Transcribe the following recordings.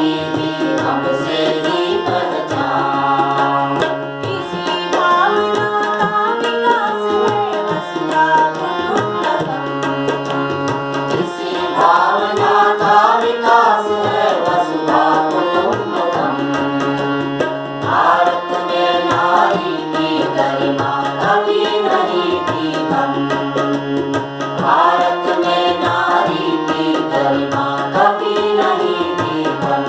नारी की हमसे ही पहचान। इसी भावना का विकास है वसुधा कुटुम्बकम्। इसी भावना का विकास है वसुधा कुटुम्बकम्। भारत में नारी की गरिमा कभी नहीं थी कम। भारत में नारी की गरिमा कभी नहीं थी कम।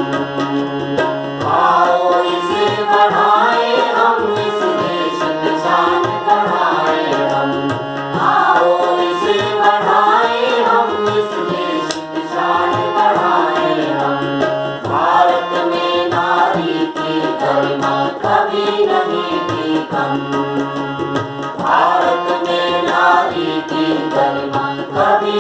आओ इसे बढ़ाए हम, इस देश की शान बढ़ाए हम। आओ इसे बढ़ाए हम, इस देश की शान बढ़ाए हम। भारत में नारी की गरिमा कभी नहीं थी कम। भारत में नारी की गरिमा कभी